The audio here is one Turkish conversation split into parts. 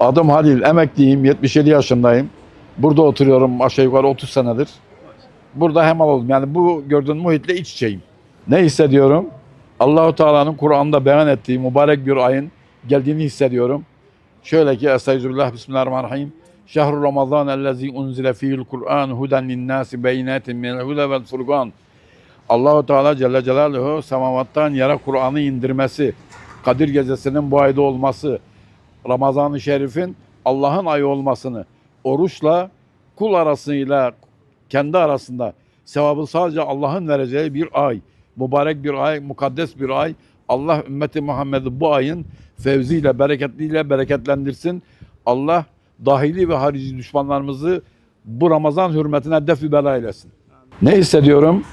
Adım Halil, emekliyim, 77 yaşındayım. Burada oturuyorum aşağı yukarı 30 senedir. Burada hemal oldum. Yani bu gördüğün muhitle iç içeyim. Ne hissediyorum? Allahu Teala'nın Kur'an'da beyan ettiği mübarek bir ayın geldiğini hissediyorum. Şöyle ki Estağfirullah, Bismillahirrahmanirrahim. Şehru Ramazan ellezî unzile fîhil Kur'an huden linnâsi beyinâtin minel huda vel furgan. Allahu Teala Celle Celaluhu semavattan yere Kur'an'ı indirmesi, Kadir Gecesi'nin bu ayda olması, Ramazan-ı Şerif'in Allah'ın ayı olmasını, oruçla kul arasıyla kendi arasında sevabı sadece Allah'ın vereceği bir ay, mübarek bir ay, mukaddes bir ay. Allah ümmeti Muhammed'i bu ayın fevziyle, bereketliyle bereketlendirsin. Allah dahili ve harici düşmanlarımızı bu Ramazan hürmetine def-i bela eylesin. Ne hissediyorum?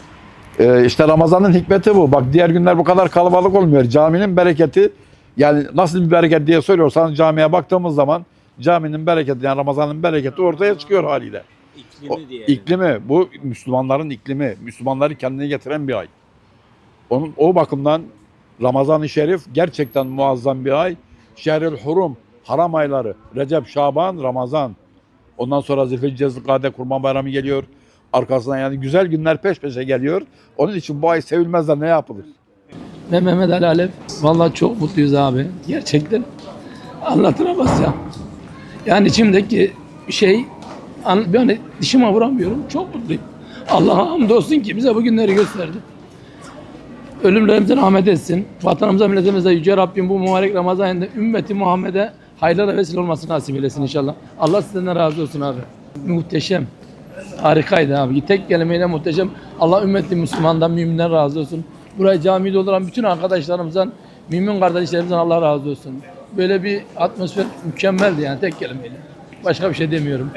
İşte Ramazan'ın hikmeti bu. Bak diğer günler bu kadar kalabalık olmuyor. Caminin bereketi, yani nasıl bir bereket diye soruyorsan camiye baktığımız zaman caminin bereketi, yani Ramazan'ın bereketi ortaya çıkıyor haliyle. İklimi diye. İklimi, bu Müslümanların iklimi, Müslümanları kendine getiren bir ay. O bakımdan Ramazan-ı Şerif gerçekten muazzam bir ay. Şehrül Hurum, haram ayları, Recep, Şaban, Ramazan. Ondan sonra Zilhicce, Zilkade, Kurban Bayramı geliyor. Arkasından yani güzel günler peş peşe geliyor. Onun için bu ay sevilmez de ne yapılır? Ben Mehmet Ali Alev. Vallahi çok mutluyuz abi. Gerçekten anlatılamaz ya. Yani içimdeki şey, yani dişime vuramıyorum. Çok mutluyum. Allah'a hamdolsun ki bize bu günleri gösterdi. Ölümlerimize rahmet etsin. Vatanımıza, milletimize Yüce Rabbim bu mübarek Ramazan ayında ümmeti Muhammed'e hayırlara vesile olmasını nasip eylesin inşallah. Allah sizden razı olsun abi. Muhteşem. Harikaydı abi. Tek kelimeyle muhteşem. Allah ümmeti Müslüman'dan, müminden razı olsun. Burayı cami dolduran bütün arkadaşlarımızdan, mümin kardeşlerimizden Allah razı olsun. Böyle bir atmosfer mükemmeldi yani tek kelimeyle. Başka bir şey demiyorum.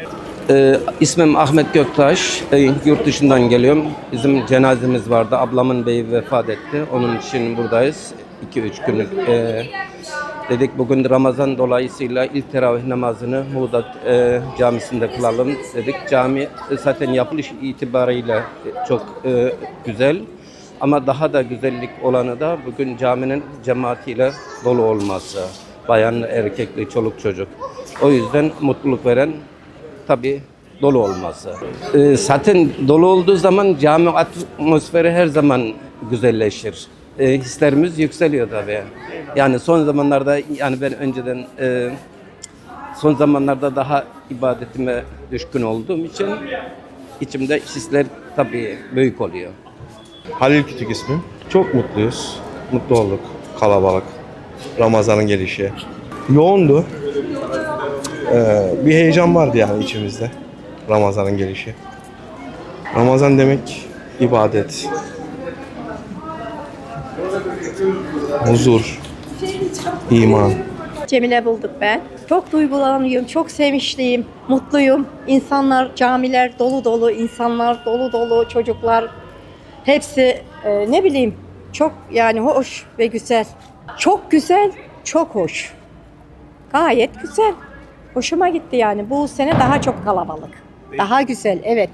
İsmim Ahmet Göktaş. Yurt dışından geliyorum. Bizim cenazemiz vardı. Ablamın beyi vefat etti. Onun için buradayız. 2-3 günlük. Dedik bugün Ramazan dolayısıyla ilk teravih namazını Muğda Camisi'nde kılalım dedik. Cami zaten yapılış itibarıyla çok güzel. Ama daha da güzellik olanı da bugün caminin cemaatiyle dolu olması. Bayanlı, erkekli, çoluk çocuk. O yüzden mutluluk veren tabii dolu olması. Zaten dolu olduğu zaman cami atmosferi her zaman güzelleşir. Hislerimiz yükseliyor tabii. Yani son zamanlarda, yani ben önceden son zamanlarda daha ibadetime düşkün olduğum için içimde hisler tabii büyük oluyor. Halil Kütük ismim. Çok mutluyuz. Mutlu olduk. Kalabalık. Ramazan'ın gelişi. Yoğundu. Bir heyecan vardı yani içimizde. Ramazan'ın gelişi. Ramazan demek ibadet. Huzur. İman. Cemile bulduk ben. Çok duygulanıyorum, çok sevinçliyim, mutluyum. İnsanlar, camiler dolu dolu, insanlar dolu dolu, çocuklar hepsi ne bileyim çok yani hoş ve güzel. Çok güzel, çok hoş. Gayet güzel. Hoşuma gitti yani. Bu sene daha çok kalabalık. Daha güzel, evet.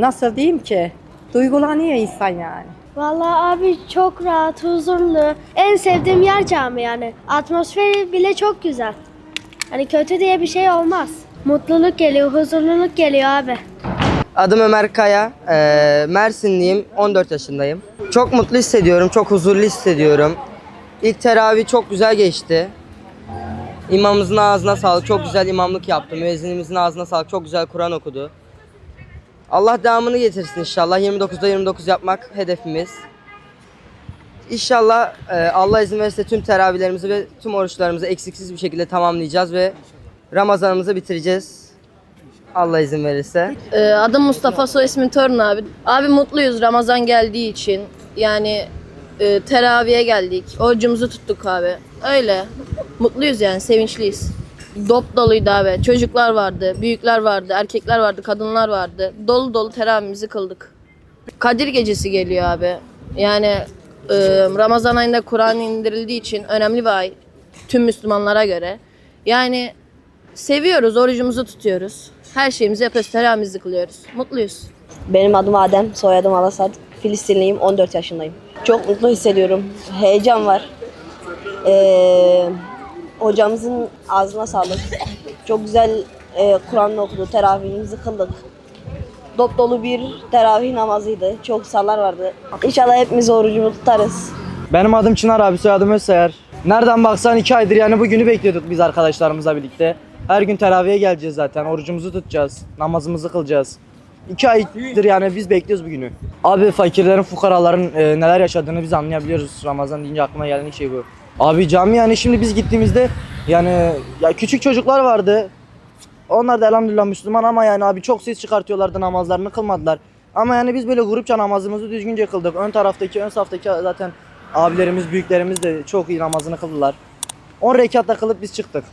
Nasıl diyeyim ki? Duygulanıyor insan yani. Vallahi abi çok rahat, huzurlu. En sevdiğim yer cami yani. Atmosferi bile çok güzel. Hani kötü diye bir şey olmaz. Mutluluk geliyor, huzurluluk geliyor abi. Adım Ömer Kaya. Mersinliyim. 14 yaşındayım. Çok mutlu hissediyorum. Çok huzurlu hissediyorum. İlk teravih çok güzel geçti. İmamımızın ağzına sağlık. Çok güzel imamlık yaptı. Müezzinimizin ağzına sağlık. Çok güzel Kur'an okudu. Allah devamını getirsin inşallah. 29'da 29 yapmak hedefimiz. İnşallah Allah izin verirse tüm teravihlerimizi ve tüm oruçlarımızı eksiksiz bir şekilde tamamlayacağız ve Ramazanımızı bitireceğiz. Allah izin verirse. Adım Mustafa, soy ismim Torun abi. Abi mutluyuz Ramazan geldiği için. Yani teraviye geldik. Orucumuzu tuttuk abi. Öyle. Mutluyuz yani, sevinçliyiz. Dop doluydu abi. Çocuklar vardı, büyükler vardı, erkekler vardı, kadınlar vardı. Dolu dolu teravihimizi kıldık. Kadir Gecesi geliyor abi. Yani Ramazan ayında Kur'an indirildiği için önemli bir ay tüm Müslümanlara göre. Yani seviyoruz, orucumuzu tutuyoruz. Her şeyimizi yapıyoruz, teravihimizi kılıyoruz. Mutluyuz. Benim adım Adem, soyadım Alasad. Filistinliyim, 14 yaşındayım. Çok mutlu hissediyorum. Heyecan var. Hocamızın ağzına sağlık. Çok güzel Kur'an'ı okudu, teravihimizi kıldık. Dop dolu bir teravih namazıydı. Çok sallar vardı. İnşallah hepimiz orucumuzu tutarız. Benim adım Çınar abi, soyadım Özsayar. Nereden baksan 2 aydır yani bu günü bekliyorduk biz arkadaşlarımızla birlikte. Her gün teravihe geleceğiz zaten, orucumuzu tutacağız, namazımızı kılacağız. 2 aydır yani biz bekliyoruz bu günü. Abi fakirlerin, fukaraların neler yaşadığını biz anlayabiliyoruz. Ramazan deyince aklıma gelen ilk şey bu. Abi cami yani şimdi biz gittiğimizde yani ya küçük çocuklar vardı. Onlar da elhamdülillah Müslüman ama yani abi çok ses çıkartıyorlardı, namazlarını kılmadılar. Ama yani biz böyle grupça namazımızı düzgünce kıldık. Ön saftaki zaten abilerimiz, büyüklerimiz de çok iyi namazını kıldılar. 10 rekat da kılıp biz çıktık.